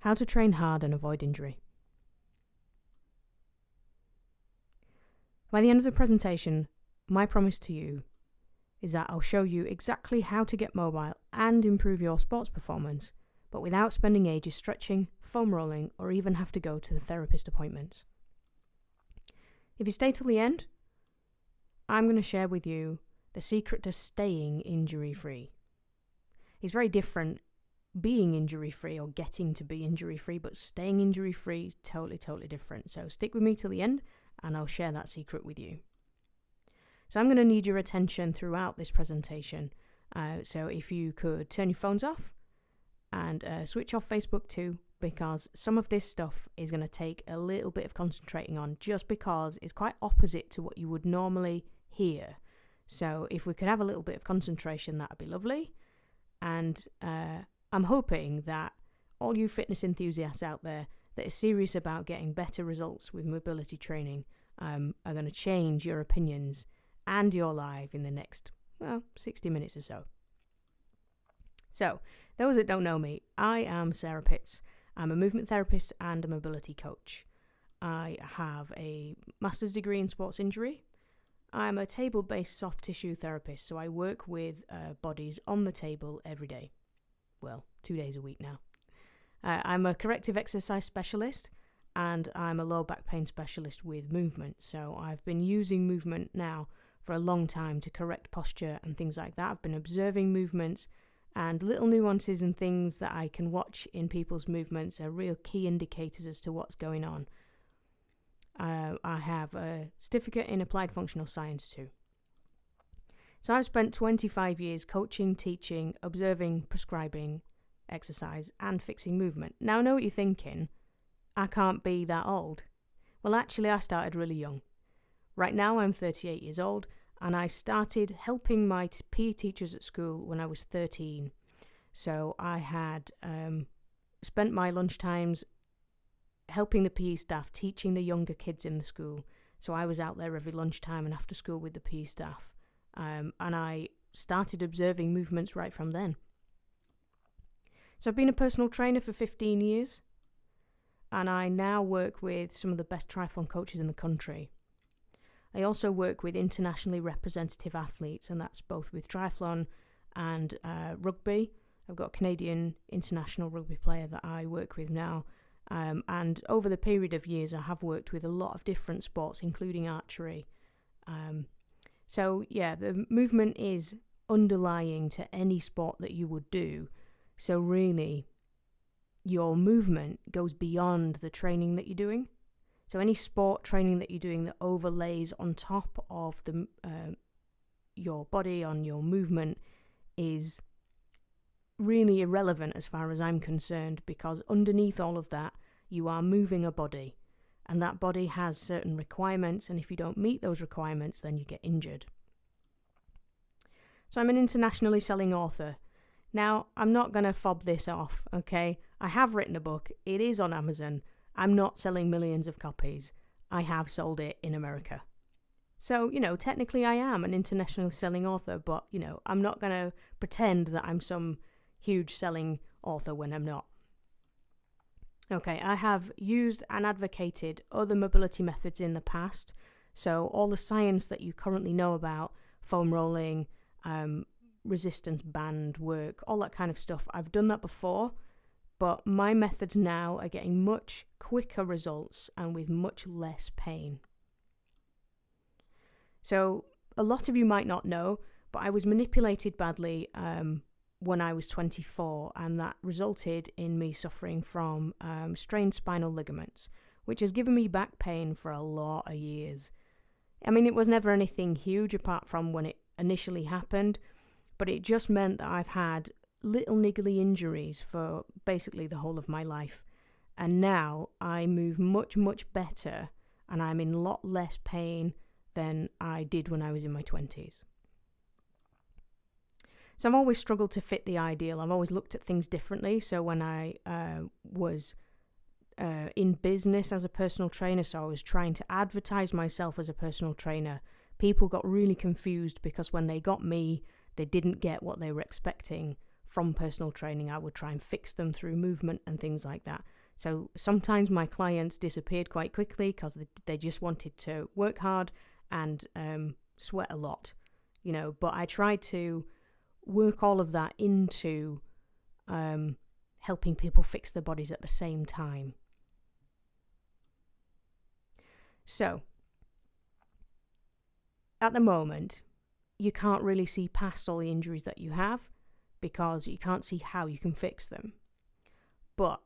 How to train hard and avoid injury. By the end of the presentation, my promise to you is that I'll show you exactly how to get mobile and improve your sports performance, but without spending ages stretching, foam rolling, or even have to go to the therapist appointments. If you stay till the end, I'm going to share with you the secret to staying injury-free. It's very different being injury-free or getting to be injury-free, but staying injury-free is totally different. So stick with me till the end and I'll share that secret with you. So I'm going to need your attention throughout this presentation. So if you could turn your phones off and switch off Facebook too, because some of this stuff is going to take a little bit of concentrating on, just because it's quite opposite to what you would normally hear. So if we could have a little bit of concentration, that would be lovely. And I'm hoping that all you fitness enthusiasts out there that are serious about getting better results with mobility training are going to change your opinions and your life in the next, 60 minutes or so. So, those that don't know me, I am Sarah Pitts. I'm a movement therapist and a mobility coach. I have a master's degree in sports injury. I'm a table-based soft tissue therapist, so I work with bodies on the table every day. Well, 2 days a week now. I'm a corrective exercise specialist, and I'm a low back pain specialist with movement. So I've been using movement now for a long time to correct posture and things like that. I've been observing movements, and little nuances and things that I can watch in people's movements are real key indicators as to what's going on. I have a certificate in applied functional science too. So I've spent 25 years coaching, teaching, observing, prescribing exercise and fixing movement. Now I know what you're thinking, I can't be that old. Well, actually I started really young. Right now I'm 38 years old, and I started helping my PE teachers at school when I was 13. So I had spent my lunch times helping the PE staff, teaching the younger kids in the school. So I was out there every lunchtime and after school with the PE staff. And I started observing movements right from then. So I've been a personal trainer for 15 years, and I now work with some of the best triathlon coaches in the country. I also work with internationally representative athletes, and that's both with triathlon and rugby. I've got a Canadian international rugby player that I work with now. And over the period of years, I have worked with a lot of different sports, including archery. So yeah, the movement is underlying to any sport that you would do. So really, your movement goes beyond the training that you're doing. So any sport training that you're doing that overlays on top of the your body, on your movement, is really irrelevant as far as I'm concerned, because underneath all of that, you are moving a body, and that body has certain requirements, and if you don't meet those requirements, then you get injured. So I'm an internationally selling author. Now, I'm not going to fob this off, okay? I have written a book. It is on Amazon. I'm not selling millions of copies. I have sold it in America. So, technically I am an internationally selling author, but, I'm not going to pretend that I'm some huge selling author when I'm not. Okay, I have used and advocated other mobility methods in the past. So all the science that you currently know about, foam rolling, resistance band work, all that kind of stuff, I've done that before, but my methods now are getting much quicker results and with much less pain. So a lot of you might not know, but I was manipulated badly when I was 24, and that resulted in me suffering from strained spinal ligaments, which has given me back pain for a lot of years. I mean, it was never anything huge apart from when it initially happened, but it just meant that I've had little niggly injuries for basically the whole of my life. And now I move much better, and I'm in a lot less pain than I did when I was in my 20s. So I've always struggled to fit the ideal. I've always looked at things differently. So when I was in business as a personal trainer, so I was trying to advertise myself as a personal trainer, people got really confused because when they got me, they didn't get what they were expecting from personal training. I would try and fix them through movement and things like that. So sometimes my clients disappeared quite quickly because they just wanted to work hard and sweat a lot, but I tried to work all of that into helping people fix their bodies at the same time. So, at the moment, you can't really see past all the injuries that you have because you can't see how you can fix them. But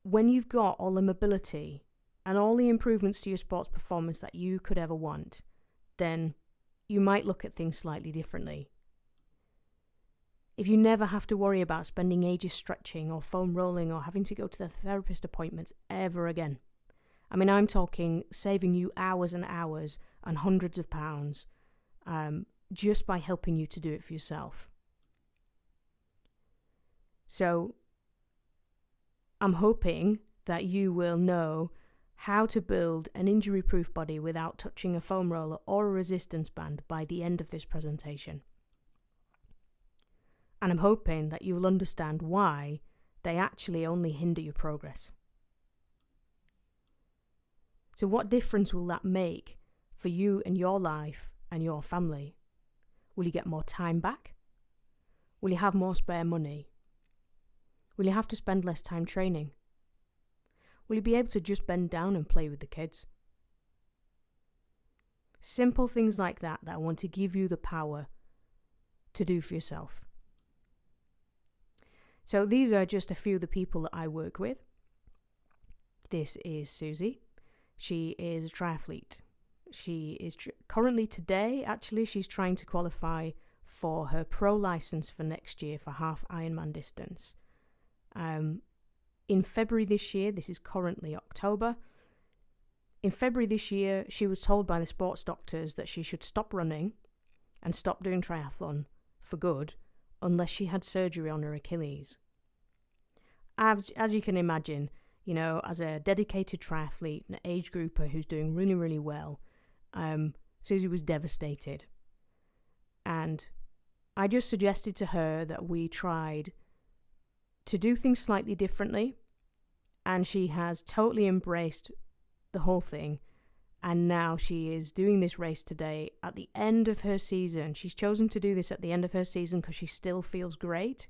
when you've got all the mobility and all the improvements to your sports performance that you could ever want, then you might look at things slightly differently. If you never have to worry about spending ages stretching or foam rolling or having to go to the therapist appointments ever again. I mean, I'm talking saving you hours and hours and hundreds of pounds just by helping you to do it for yourself. So I'm hoping that you will know how to build an injury-proof body without touching a foam roller or a resistance band by the end of this presentation. And I'm hoping that you will understand why they actually only hinder your progress. So what difference will that make for you and your life and your family? Will you get more time back? Will you have more spare money? Will you have to spend less time training? Will you be able to just bend down and play with the kids? Simple things like that I want to give you the power to do for yourself. So these are just a few of the people that I work with. This is Susie. She is a triathlete. She is currently today, actually, she's trying to qualify for her pro license for next year for half Ironman distance. In February this year, this is currently October, in February this year, she was told by the sports doctors that she should stop running and stop doing triathlon for good unless she had surgery on her Achilles. As you can imagine, as a dedicated triathlete, an age grouper who's doing really, really well, Susie was devastated. And I just suggested to her that we tried to do things slightly differently, and she has totally embraced the whole thing, and now she is doing this race today at the end of her season. She's chosen to do this at the end of her season because she still feels great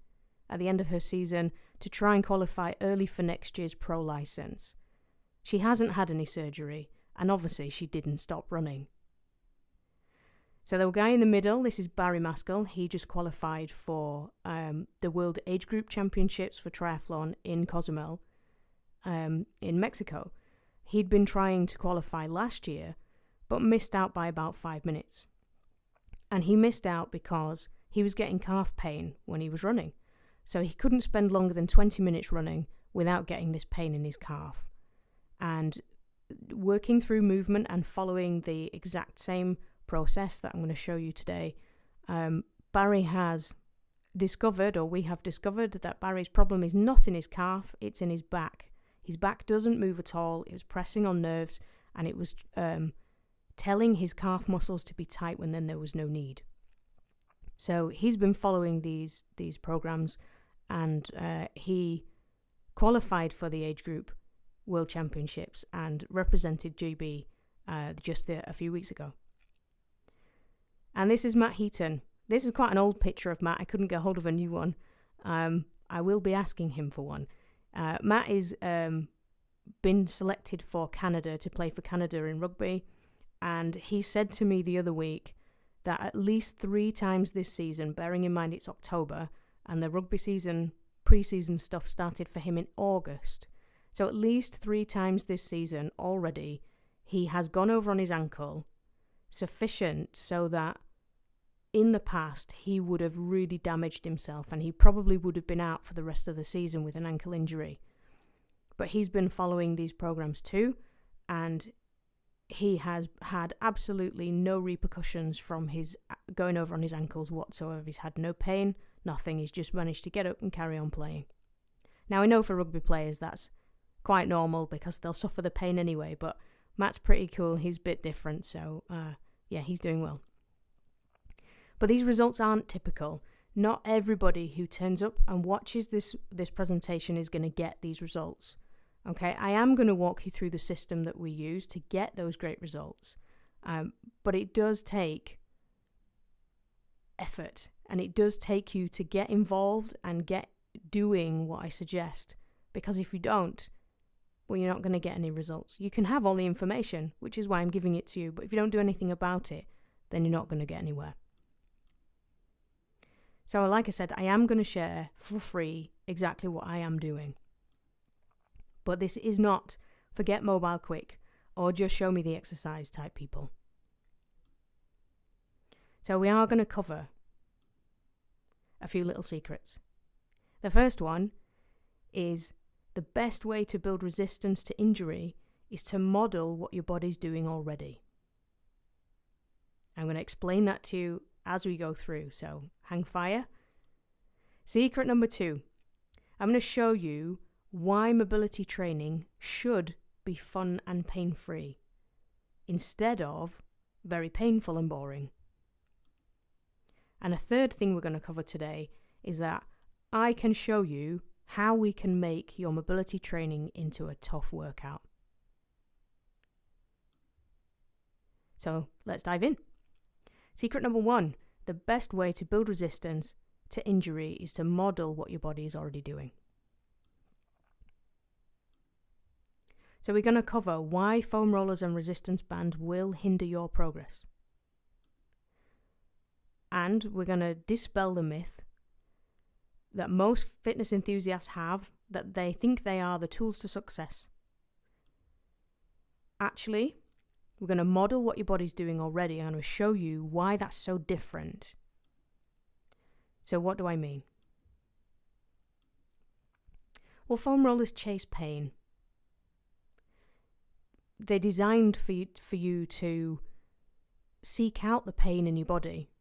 at the end of her season to try and qualify early for next year's pro license. She hasn't had any surgery, and obviously she didn't stop running. So the guy in the middle, this is Barry Maskell. He just qualified for the World Age Group Championships for triathlon in Cozumel in Mexico. He'd been trying to qualify last year, but missed out by about 5 minutes. And he missed out because he was getting calf pain when he was running. So he couldn't spend longer than 20 minutes running without getting this pain in his calf. And working through movement and following the exact same process that I'm going to show you today, Barry has discovered, or we have discovered, that Barry's problem is not in his calf, it's in his back. His back doesn't move at all. It was pressing on nerves, and it was telling his calf muscles to be tight when then there was no need. So he's been following these programs, and he qualified for the age group World Championships and represented GB just a few weeks ago. And this is Matt Heaton. This is quite an old picture of Matt. I couldn't get hold of a new one. I will be asking him for one. Matt is been selected for Canada to play for Canada in rugby, and he said to me the other week that at least 3 times this season, bearing in mind it's October, and the rugby season, pre-season stuff started for him in August. So at least 3 times this season already, he has gone over on his ankle, sufficient so that in the past he would have really damaged himself, and he probably would have been out for the rest of the season with an ankle injury. But he's been following these programs too, and he has had absolutely no repercussions from his going over on his ankles whatsoever. He's had no pain, nothing. He's just managed to get up and carry on playing. Now, I know for rugby players that's quite normal because they'll suffer the pain anyway, but Matt's pretty cool. He's a bit different, so yeah, he's doing well. But these results aren't typical. Not everybody who turns up and watches this presentation is going to get these results. Okay, I am going to walk you through the system that we use to get those great results. But it does take effort, and it does take you to get involved and get doing what I suggest. Because if you don't, well, you're not going to get any results. You can have all the information, which is why I'm giving it to you. But if you don't do anything about it, then you're not going to get anywhere. So like I said, I am going to share for free exactly what I am doing. But this is not forget mobile quick or just show me the exercise type people. So we are going to cover a few little secrets. The first one is the best way to build resistance to injury is to model what your body's doing already. I'm going to explain that to you as we go through, so hang fire. Secret number 2, I'm going to show you why mobility training should be fun and pain-free instead of very painful and boring. And a third thing we're going to cover today is that I can show you how we can make your mobility training into a tough workout. So let's dive in. Secret number 1, the best way to build resistance to injury is to model what your body is already doing. So we're going to cover why foam rollers and resistance bands will hinder your progress. And we're going to dispel the myth that most fitness enthusiasts have, that they think they are the tools to success. Actually, we're going to model what your body's doing already. I'm going to show you why that's so different. So what do I mean? Well, foam rollers chase pain. They're designed for you to seek out the pain in your body.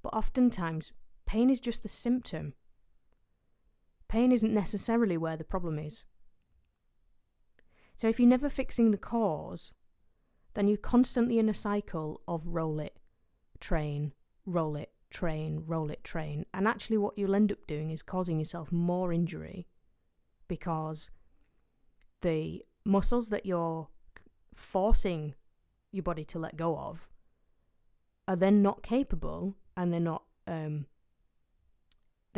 But oftentimes, pain is just the symptom. Pain isn't necessarily where the problem is. So if you're never fixing the cause, then you're constantly in a cycle of roll it, train, roll it, train, roll it, train. And actually what you'll end up doing is causing yourself more injury because the muscles that you're forcing your body to let go of are then not capable, and they're not, they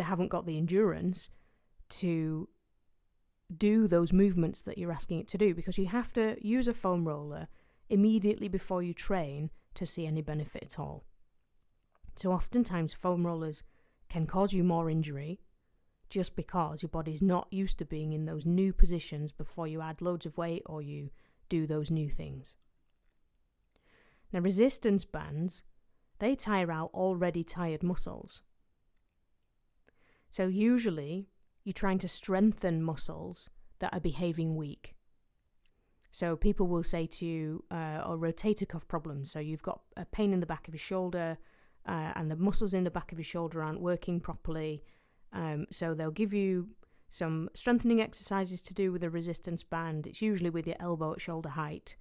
haven't got the endurance to do those movements that you're asking it to do, because you have to use a foam roller immediately before you train to see any benefit at all. So oftentimes foam rollers can cause you more injury just because your body's not used to being in those new positions before you add loads of weight or you do those new things. Now, resistance bands, they tire out already tired muscles. So usually you're trying to strengthen muscles that are behaving weak. So people will say to you, or rotator cuff problems. So you've got a pain in the back of your shoulder and the muscles in the back of your shoulder aren't working properly. So they'll give you some strengthening exercises to do with a resistance band. It's usually with your elbow at shoulder height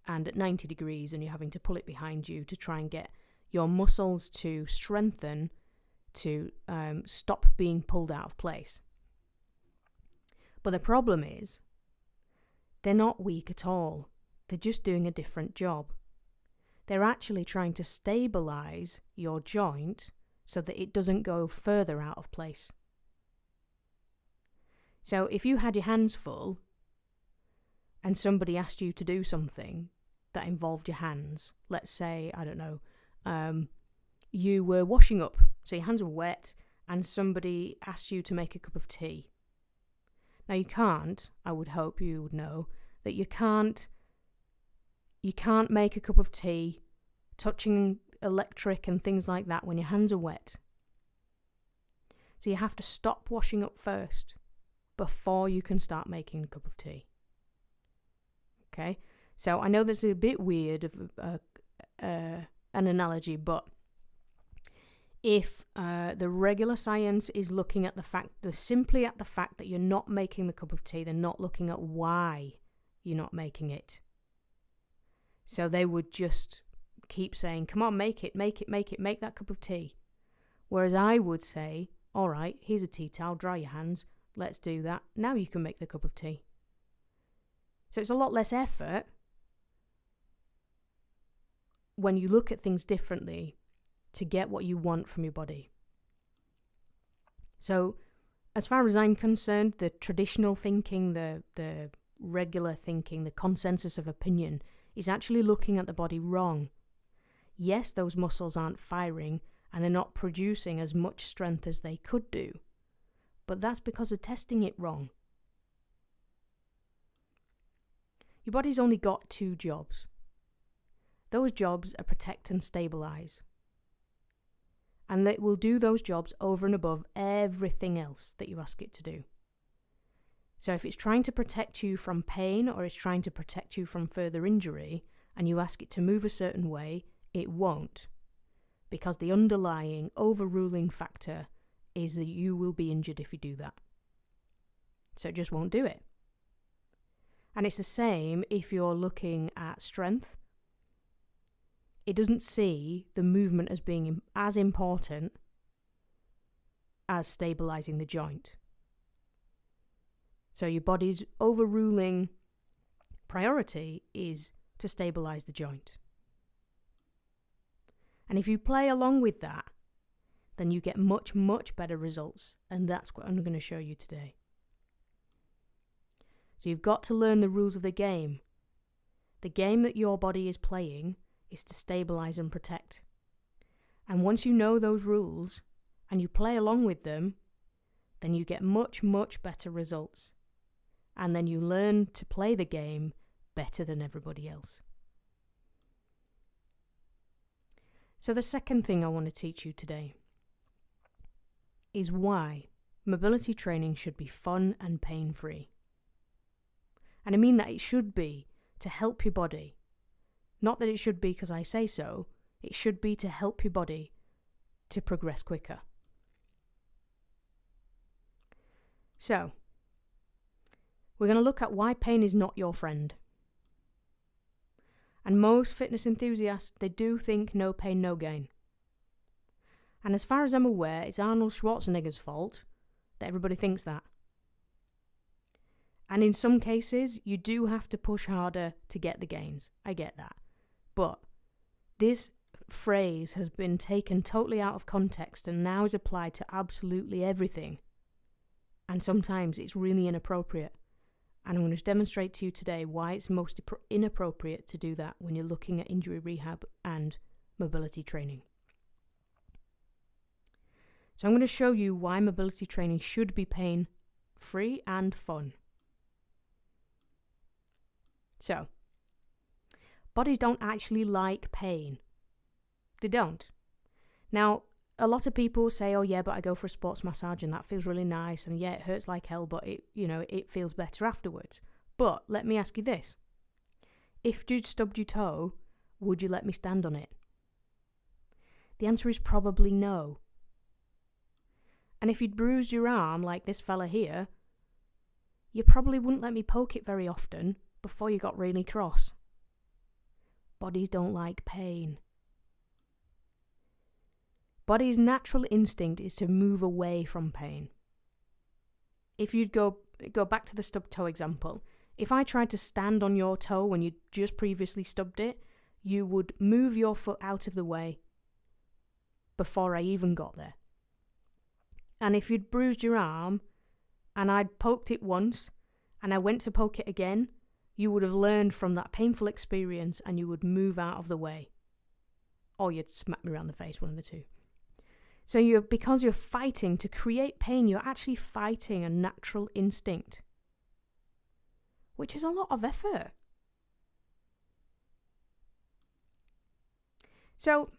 and at 90 degrees, and you're having to pull it behind you to try and get your muscles to strengthen to stop being pulled out of place. But the problem is, they're not weak at all. They're just doing a different job. They're actually trying to stabilize your joint so that it doesn't go further out of place. So if you had your hands full and somebody asked you to do something that involved your hands, let's say, I don't know, you were washing up, so your hands were wet, and somebody asked you to make a cup of tea. Now you can't, I would hope you would know, that you can't make a cup of tea touching electric and things like that when your hands are wet. So you have to stop washing up first before you can start making a cup of tea. Okay? So I know this is a bit weird of an analogy, but if the regular science is looking at the fact, simply at the fact that you're not making the cup of tea, they're not looking at why you're not making it. So they would just keep saying, come on, make it, make that cup of tea. Whereas I would say, all right, here's a tea towel, dry your hands, let's do that. Now you can make the cup of tea. So it's a lot less effort when you look at things differently to get what you want from your body. So as far as I'm concerned, the traditional thinking, the regular thinking, the consensus of opinion is actually looking at the body wrong. Yes, those muscles aren't firing and they're not producing as much strength as they could do, but that's because of testing it wrong. Your body's only got 2 jobs. Those jobs are protect and stabilize. And it will do those jobs over and above everything else that you ask it to do. So if it's trying to protect you from pain or it's trying to protect you from further injury and you ask it to move a certain way, it won't. Because the underlying overruling factor is that you will be injured if you do that. So it just won't do it. And it's the same if you're looking at strength. It doesn't see the movement as being as important as stabilizing the joint. So your body's overruling priority is to stabilize the joint. And if you play along with that, then you get much, much better results. And that's what I'm going to show you today. So you've got to learn the rules of the game. The game that your body is playing is to stabilize and protect. And once you know those rules and you play along with them, then you get much, much better results. And then you learn to play the game better than everybody else. So the second thing I want to teach you today is why mobility training should be fun and pain-free. And I mean that it should be to help your body. Not that it should be because I say so. It should be to help your body to progress quicker. So, we're going to look at why pain is not your friend. And most fitness enthusiasts, they do think no pain, no gain. And as far as I'm aware, it's Arnold Schwarzenegger's fault that everybody thinks that. And in some cases, you do have to push harder to get the gains. I get that. But this phrase has been taken totally out of context and now is applied to absolutely everything. And sometimes it's really inappropriate. And I'm going to demonstrate to you today why it's most inappropriate to do that when you're looking at injury rehab and mobility training. So I'm going to show you why mobility training should be pain-free and fun. So, bodies don't actually like pain. They don't. Now, a lot of people say, oh yeah, but I go for a sports massage and that feels really nice, and yeah, it hurts like hell, but it feels better afterwards. But let me ask you this. If you'd stubbed your toe, would you let me stand on it? The answer is probably no. And if you'd bruised your arm like this fella here, you probably wouldn't let me poke it very often before you got really cross. Bodies don't like pain. Body's natural instinct is to move away from pain. If you'd go back to the stubbed toe example, if I tried to stand on your toe when you just previously stubbed it, you would move your foot out of the way before I even got there. And if you'd bruised your arm and I'd poked it once and I went to poke it again, you would have learned from that painful experience and you would move out of the way. Or you'd smack me around the face, one of the two. So because you're fighting to create pain, you're actually fighting a natural instinct, which is a lot of effort. So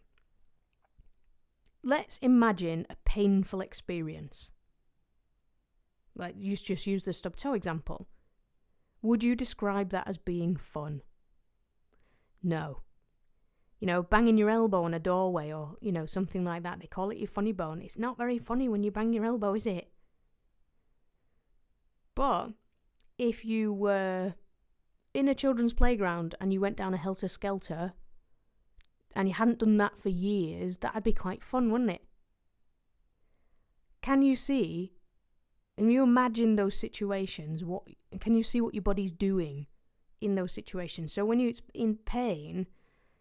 let's imagine a painful experience. Like just use the stubbed toe example. Would you describe that as being fun? No. Banging your elbow on a doorway or, something like that. They call it your funny bone. It's not very funny when you bang your elbow, is it? But if you were in a children's playground and you went down a helter-skelter and you hadn't done that for years, that'd be quite fun, wouldn't it? can you see, and you imagine those situations, can you see what your body's doing in those situations? So when you're in pain,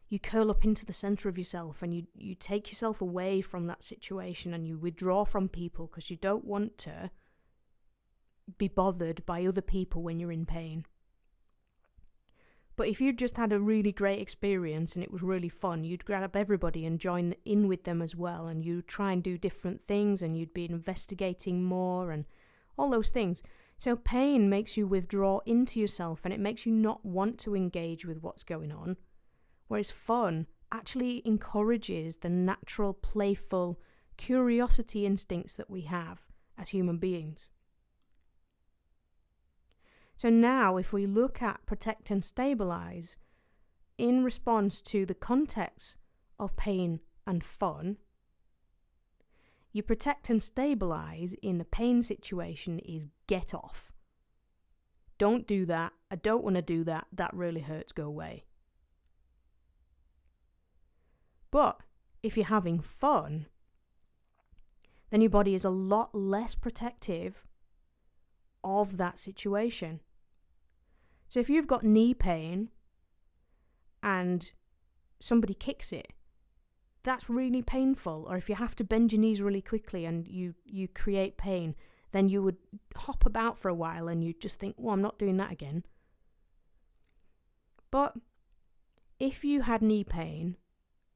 you curl up into the centre of yourself and you take yourself away from that situation and you withdraw from people because you don't want to be bothered by other people when you're in pain. But if you just had a really great experience and it was really fun, you'd grab everybody and join in with them as well, and you'd try and do different things and you'd be investigating more and all those things. So pain makes you withdraw into yourself and it makes you not want to engage with what's going on. Whereas fun actually encourages the natural, playful curiosity instincts that we have as human beings. So now if we look at protect and stabilize in response to the context of pain and fun, you protect and stabilize in the pain situation is get off. Don't do that. I don't want to do that. That really hurts. Go away. But if you're having fun, then your body is a lot less protective of that situation. So if you've got knee pain and somebody kicks it, that's really painful. Or if you have to bend your knees really quickly and you create pain, then you would hop about for a while and you'd just think, well, I'm not doing that again. But if you had knee pain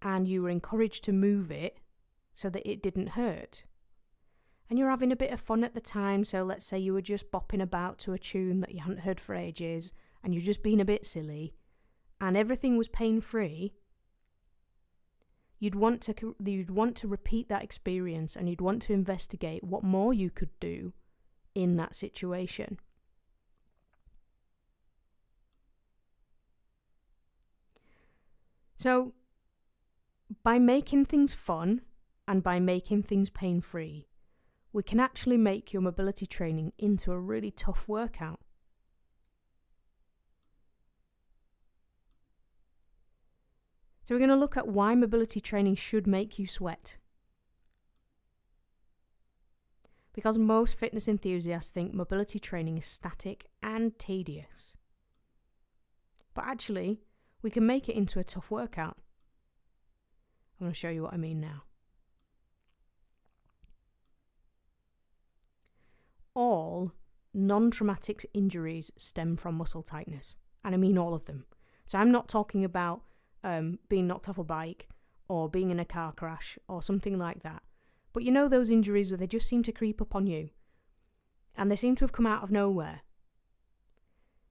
and you were encouraged to move it so that it didn't hurt, and you're having a bit of fun at the time, so let's say you were just bopping about to a tune that you hadn't heard for ages, and you're just being a bit silly, and everything was pain-free, you'd want to repeat that experience, and you'd want to investigate what more you could do in that situation. So, by making things fun and by making things pain-free, we can actually make your mobility training into a really tough workout. So we're going to look at why mobility training should make you sweat. Because most fitness enthusiasts think mobility training is static and tedious. But actually, we can make it into a tough workout. I'm going to show you what I mean now. All non-traumatic injuries stem from muscle tightness, and I mean all of them. So I'm not talking about being knocked off a bike or being in a car crash or something like that. But you know those injuries where they just seem to creep up on you and they seem to have come out of nowhere.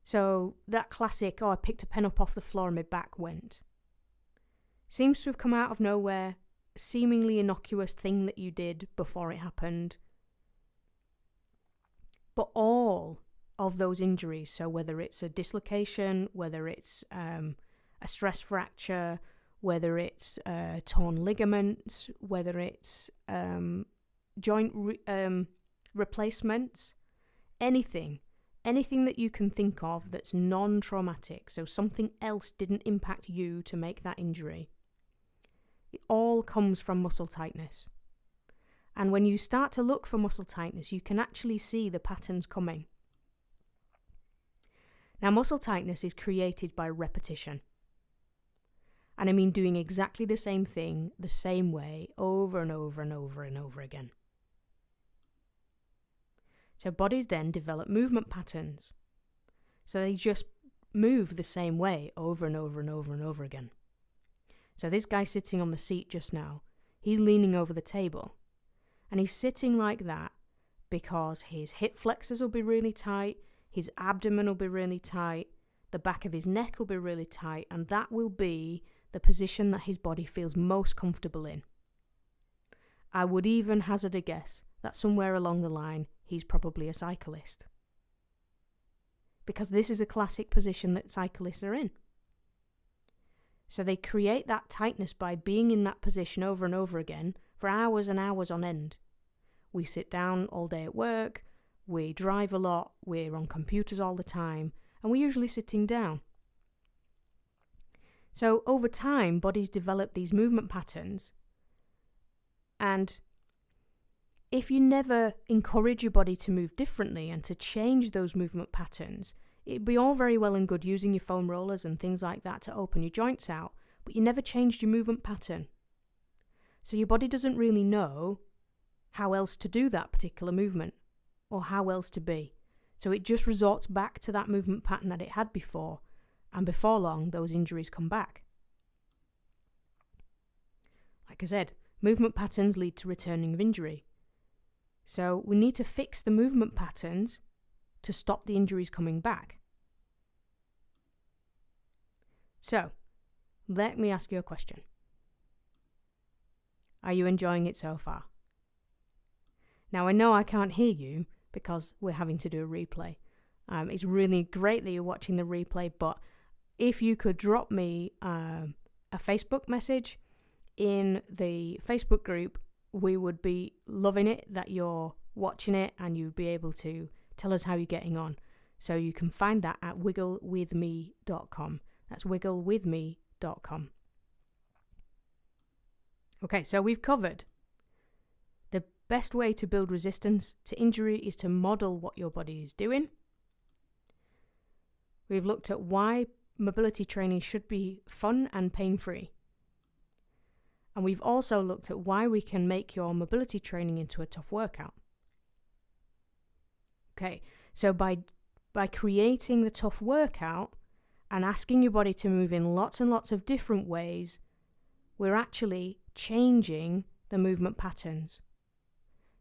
So that classic, I picked a pen up off the floor and my back went, seems to have come out of nowhere, seemingly innocuous thing that you did before it happened. But all of those injuries, so whether it's a dislocation, whether it's a stress fracture, whether it's torn ligaments, whether it's joint replacements, anything that you can think of that's non-traumatic, so something else didn't impact you to make that injury, it all comes from muscle tightness. And when you start to look for muscle tightness, you can actually see the patterns coming. Now, muscle tightness is created by repetition. And I mean doing exactly the same thing, the same way, over and over and over and over again. So bodies then develop movement patterns. So they just move the same way over and over and over and over again. So this guy sitting on the seat just now, he's leaning over the table. And he's sitting like that because his hip flexors will be really tight, his abdomen will be really tight, the back of his neck will be really tight, and that will be the position that his body feels most comfortable in. I would even hazard a guess that somewhere along the line, he's probably a cyclist. Because this is a classic position that cyclists are in. So they create that tightness by being in that position over and over again for hours and hours on end. We sit down all day at work, we drive a lot, we're on computers all the time, and we're usually sitting down. So over time, bodies develop these movement patterns, and if you never encourage your body to move differently and to change those movement patterns, it'd be all very well and good using your foam rollers and things like that to open your joints out, but you never changed your movement pattern. So your body doesn't really know how else to do that particular movement or how else to be. So it just resorts back to that movement pattern that it had before, and before long, those injuries come back. Like I said, movement patterns lead to returning of injury. So we need to fix the movement patterns to stop the injuries coming back. So, let me ask you a question. Are you enjoying it so far? Now, I know I can't hear you because we're having to do a replay. It's really great that you're watching the replay, but if you could drop me a Facebook message in the Facebook group, we would be loving it that you're watching it, and you'd be able to tell us how you're getting on. So you can find that at wigglewithme.com. That's wigglewithme.com. Okay, so we've covered the best way to build resistance to injury is to model what your body is doing. We've looked at why mobility training should be fun and pain-free. And we've also looked at why we can make your mobility training into a tough workout. Okay, so by creating the tough workout and asking your body to move in lots and lots of different ways, we're actually changing the movement patterns.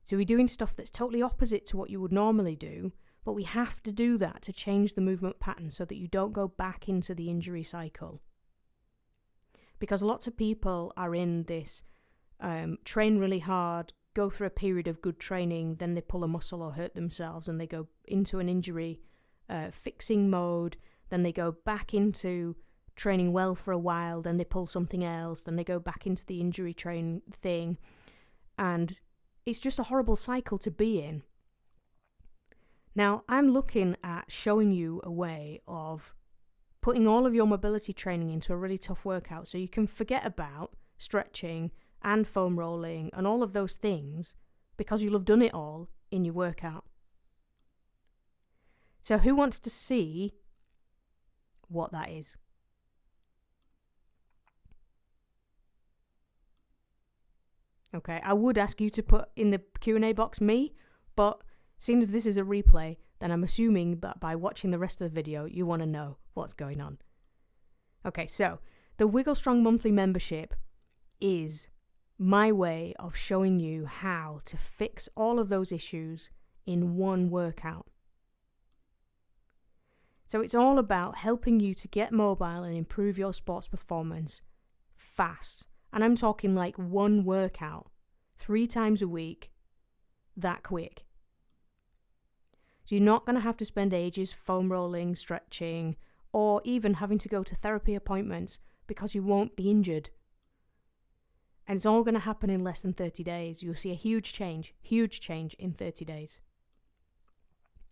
So we're doing stuff that's totally opposite to what you would normally do, but we have to do that to change the movement pattern so that you don't go back into the injury cycle. Because lots of people are in this train really hard, go through a period of good training, then they pull a muscle or hurt themselves and they go into an injury fixing mode, then they go back into training well for a while, then they pull something else, then they go back into the injury train thing, and it's just a horrible cycle to be in. Now, I'm looking at showing you a way of putting all of your mobility training into a really tough workout so you can forget about stretching and foam rolling and all of those things because you'll have done it all in your workout. So who wants to see what that is? Okay, I would ask you to put in the Q&A box me, but seeing as this is a replay, then I'm assuming that by watching the rest of the video, you want to know what's going on. Okay, so the Wiggle Strong monthly membership is my way of showing you how to fix all of those issues in one workout. So it's all about helping you to get mobile and improve your sports performance fast. And I'm talking like one workout, 3 times a week, that quick. So you're not going to have to spend ages foam rolling, stretching, or even having to go to therapy appointments because you won't be injured. And it's all going to happen in less than 30 days. You'll see a huge change in 30 days.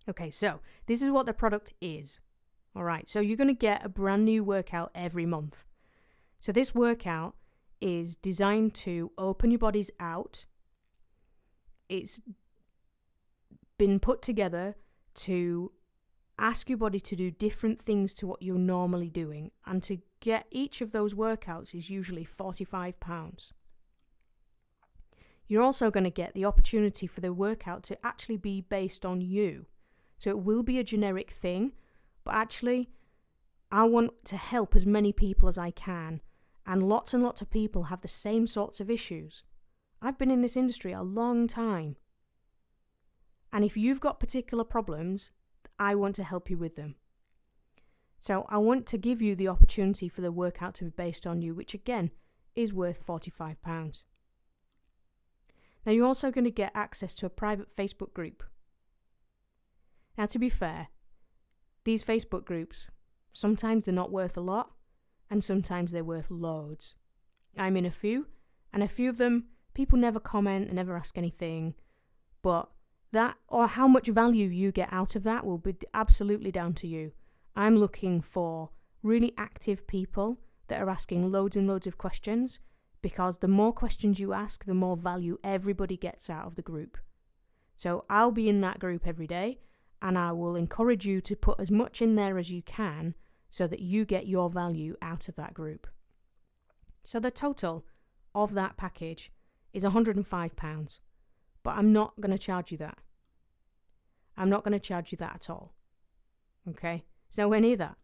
Okay, so this is what the product is. All right, so you're going to get a brand new workout every month. So this workout is designed to open your bodies out. It's been put together to ask your body to do different things to what you're normally doing, and to get each of those workouts is usually £45. You're also going to get the opportunity for the workout to actually be based on you. So it will be a generic thing, but actually I want to help as many people as I can, and lots of people have the same sorts of issues. I've been in this industry a long time. And if you've got particular problems, I want to help you with them. So I want to give you the opportunity for the workout to be based on you, which again is worth £45. Now you're also going to get access to a private Facebook group. Now to be fair, these Facebook groups, sometimes they're not worth a lot, and sometimes they're worth loads. I'm in a few, and a few of them, people never comment and never ask anything, but that, or how much value you get out of that, will be absolutely down to you. I'm looking for really active people that are asking loads and loads of questions, because the more questions you ask, the more value everybody gets out of the group. So I'll be in that group every day, and I will encourage you to put as much in there as you can so that you get your value out of that group. So the total of that package is £105, but I'm not going to charge you that. I'm not going to charge you that at all. Okay? It's nowhere near that.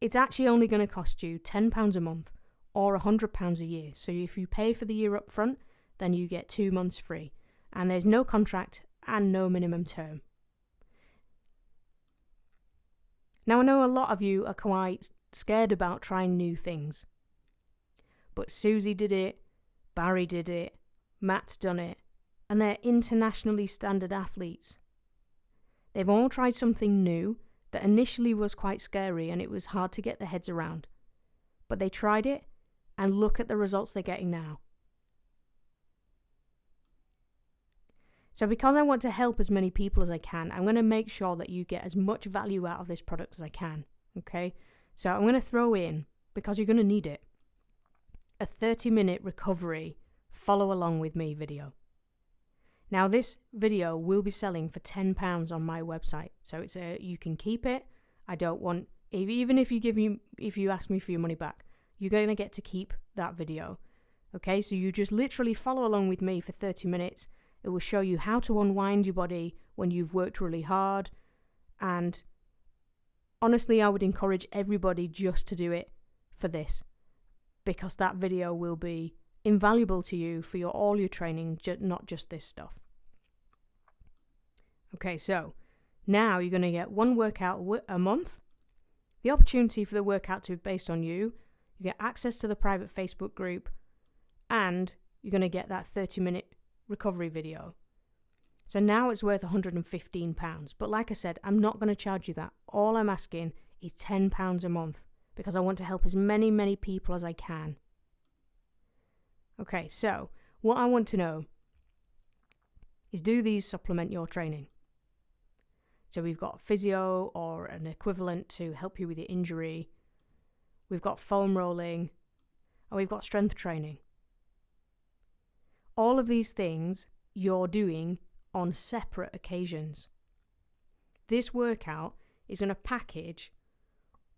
It's actually only going to cost you £10 a month or £100 a year. So if you pay for the year up front, then you get 2 months free. And there's no contract and no minimum term. Now, I know a lot of you are quite scared about trying new things. But Susie did it, Barry did it, Matt's done it, and they're internationally standard athletes. They've all tried something new that initially was quite scary and it was hard to get their heads around. But they tried it, and look at the results they're getting now. So because I want to help as many people as I can, I'm going to make sure that you get as much value out of this product as I can, okay? So I'm going to throw in, because you're going to need it, a 30-minute recovery follow along with me video. Now this video will be selling for £10 on my website, so you can keep it. I don't want, even if you ask me for your money back, you're going to get to keep that video. Okay, so you just literally follow along with me for 30 minutes. It will show you how to unwind your body when you've worked really hard. And honestly, I would encourage everybody just to do it for this, because that video will be invaluable to you for all your training, not just this stuff. Okay, so now you're going to get one workout a month, the opportunity for the workout to be based on you, you get access to the private Facebook group, and you're going to get that 30-minute recovery video. So now it's worth £115. But like I said, I'm not going to charge you that. All I'm asking is £10 a month, because I want to help as many people as I can. Okay, so what I want to know is, do these supplement your training? So we've got physio or an equivalent to help you with your injury. We've got foam rolling, and we've got strength training. All of these things you're doing on separate occasions. This workout is going to package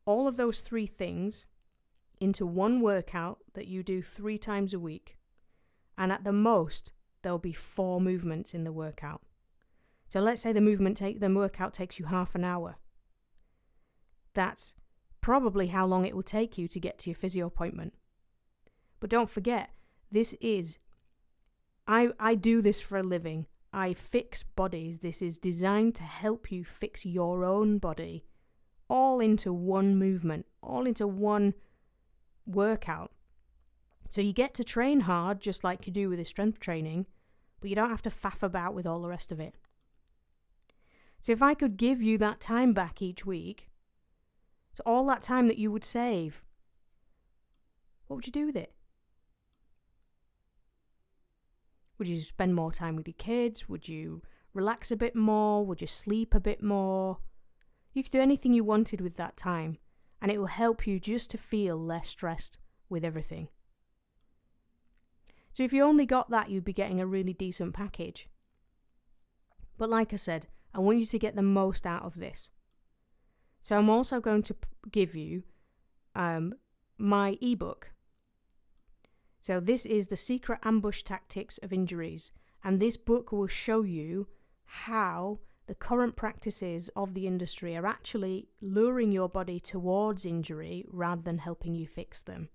all of those 3 things into one workout that you do 3 times a week. And at the most, there'll be 4 movements in the workout. So let's say the workout takes you half an hour. That's probably how long it will take you to get to your physio appointment. But don't forget, I do this for a living. I fix bodies. This is designed to help you fix your own body, all into one movement, all into one workout. So you get to train hard, just like you do with the strength training, but you don't have to faff about with all the rest of it. So if I could give you that time back each week, so all that time that you would save, what would you do with it? Would you spend more time with your kids? Would you relax a bit more? Would you sleep a bit more? You could do anything you wanted with that time, and it will help you just to feel less stressed with everything. So if you only got that, you'd be getting a really decent package. But like I said, I want you to get the most out of this. So I'm also going to give you my ebook. So this is The Secret Ambush Tactics of Injuries, and this book will show you how the current practices of the industry are actually luring your body towards injury rather than helping you fix them.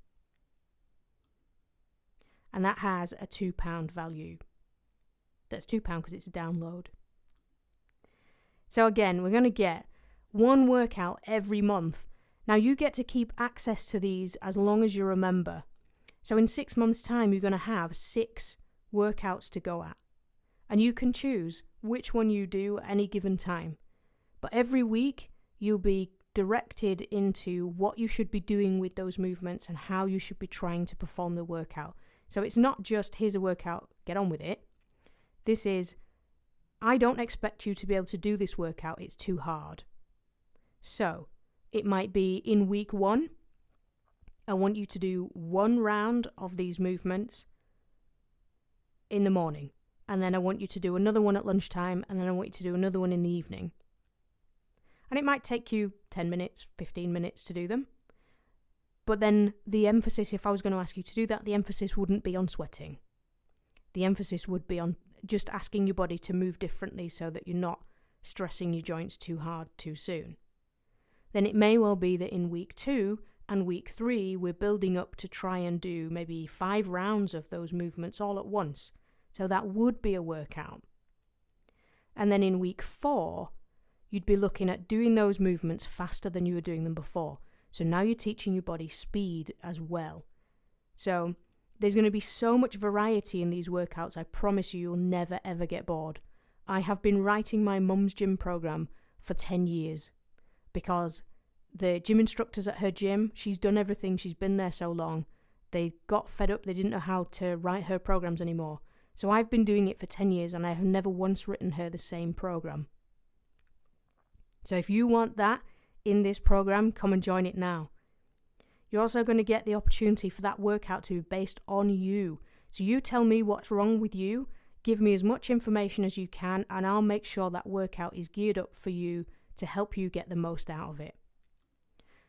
And that has a £2 value. That's £2 because it's a download. So again, we're going to get one workout every month. Now you get to keep access to these as long as you're a member. So in 6 months' time, you're going to have 6 workouts to go at. And you can choose which one you do at any given time. But every week, you'll be directed into what you should be doing with those movements and how you should be trying to perform the workout. So it's not just, here's a workout, get on with it. This is, I don't expect you to be able to do this workout, it's too hard. So it might be in week 1, I want you to do 1 round of these movements in the morning. and then I want you to do another one at lunchtime, and then I want you to do another one in the evening. And it might take you 10 minutes, 15 minutes to do them. But then the emphasis, if I was going to ask you to do that, the emphasis wouldn't be on sweating. The emphasis would be on just asking your body to move differently so that you're not stressing your joints too hard too soon. Then it may well be that in week 2 and week 3, we're building up to try and do maybe 5 rounds of those movements all at once. So that would be a workout. And then in week 4, you'd be looking at doing those movements faster than you were doing them before. So now you're teaching your body speed as well. So there's going to be so much variety in these workouts, I promise you'll never ever get bored. I have been writing my mum's gym program for 10 years because the gym instructors at her gym, she's done everything, she's been there so long, they got fed up, they didn't know how to write her programs anymore. So I've been doing it for 10 years and I have never once written her the same program. So if you want that in this program, come and join it now. You're also going to get the opportunity for that workout to be based on you. So you tell me what's wrong with you, give me as much information as you can, and I'll make sure that workout is geared up for you to help you get the most out of it.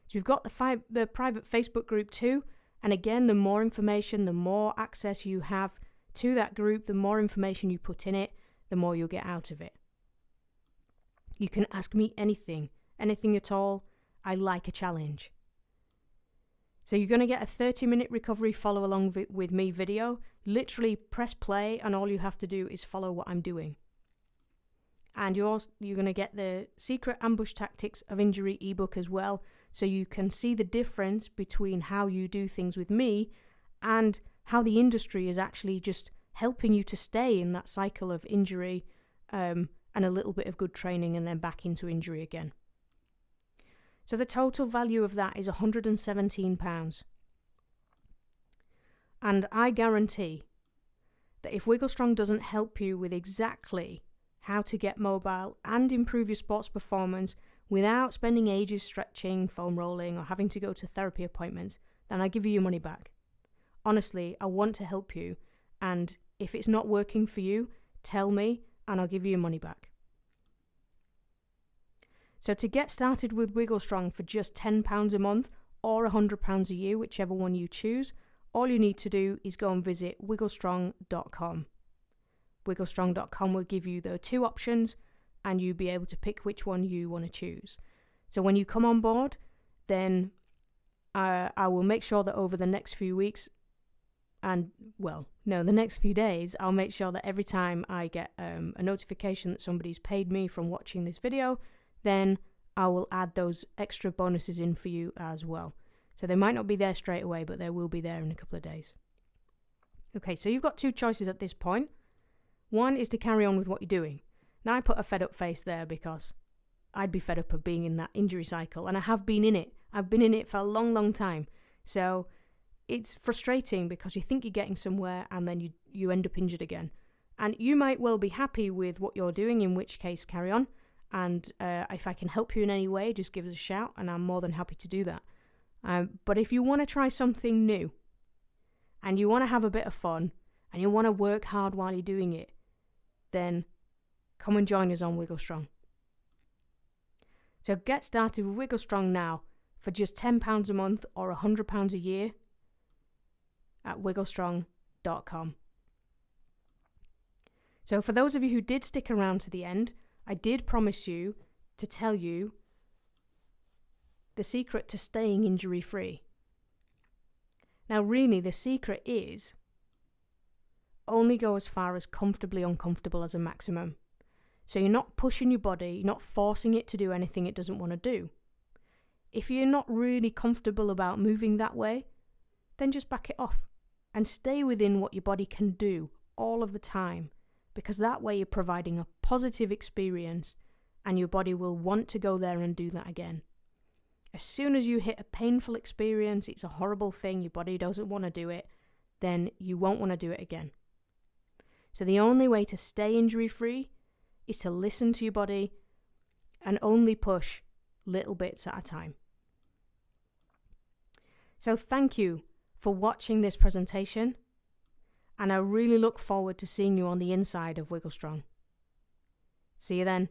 So you've got the private Facebook group too, and again, the more information, the more access you have to that group, the more information you put in it, the more you'll get out of it. You can ask me anything at all. I like a challenge. So you're going to get a 30-minute recovery follow along with me video. Literally press play and all you have to do is follow what I'm doing. And you're going to get the Secret Ambush Tactics of Injury ebook as well, so you can see the difference between how you do things with me and how the industry is actually just helping you to stay in that cycle of injury and a little bit of good training and then back into injury again. So the total value of that is £117. And I guarantee that if Wiggle Strong doesn't help you with exactly how to get mobile and improve your sports performance without spending ages stretching, foam rolling, or having to go to therapy appointments, then I give you your money back. Honestly, I want to help you, and if it's not working for you, tell me and I'll give you your money back. So to get started with Wiggle Strong for just £10 a month or £100 a year, whichever one you choose, all you need to do is go and visit wigglestrong.com. Wigglestrong.com will give you the 2 options and you'll be able to pick which one you want to choose. So when you come on board, then I will make sure that over the next few weeks the next few days, I'll make sure that every time I get a notification that somebody's paid me from watching this video, then I will add those extra bonuses in for you as well. So they might not be there straight away, but they will be there in a couple of days. Okay, so you've got 2 choices at this point. One is to carry on with what you're doing. Now I put a fed up face there because I'd be fed up of being in that injury cycle, and I have been in it. I've been in it for a long, long time. So it's frustrating because you think you're getting somewhere and then you end up injured again. And you might well be happy with what you're doing, in which case carry on. And if I can help you in any way, just give us a shout and I'm more than happy to do that. But if you want to try something new and you want to have a bit of fun and you want to work hard while you're doing it, then come and join us on Wiggle Strong. So get started with Wiggle Strong now for just £10 a month or £100 a year at wigglestrong.com. So for those of you who did stick around to the end, I did promise you to tell you the secret to staying injury-free. Now really the secret is only go as far as comfortably uncomfortable as a maximum. So you're not pushing your body, you're not forcing it to do anything it doesn't want to do. If you're not really comfortable about moving that way, then just back it off and stay within what your body can do all of the time, because that way you're providing a positive experience and your body will want to go there and do that again. As soon as you hit a painful experience, it's a horrible thing, your body doesn't want to do it, then you won't want to do it again. So the only way to stay injury-free is to listen to your body and only push little bits at a time. So thank you for watching this presentation. and I really look forward to seeing you on the inside of Wiggle Strong. See you then.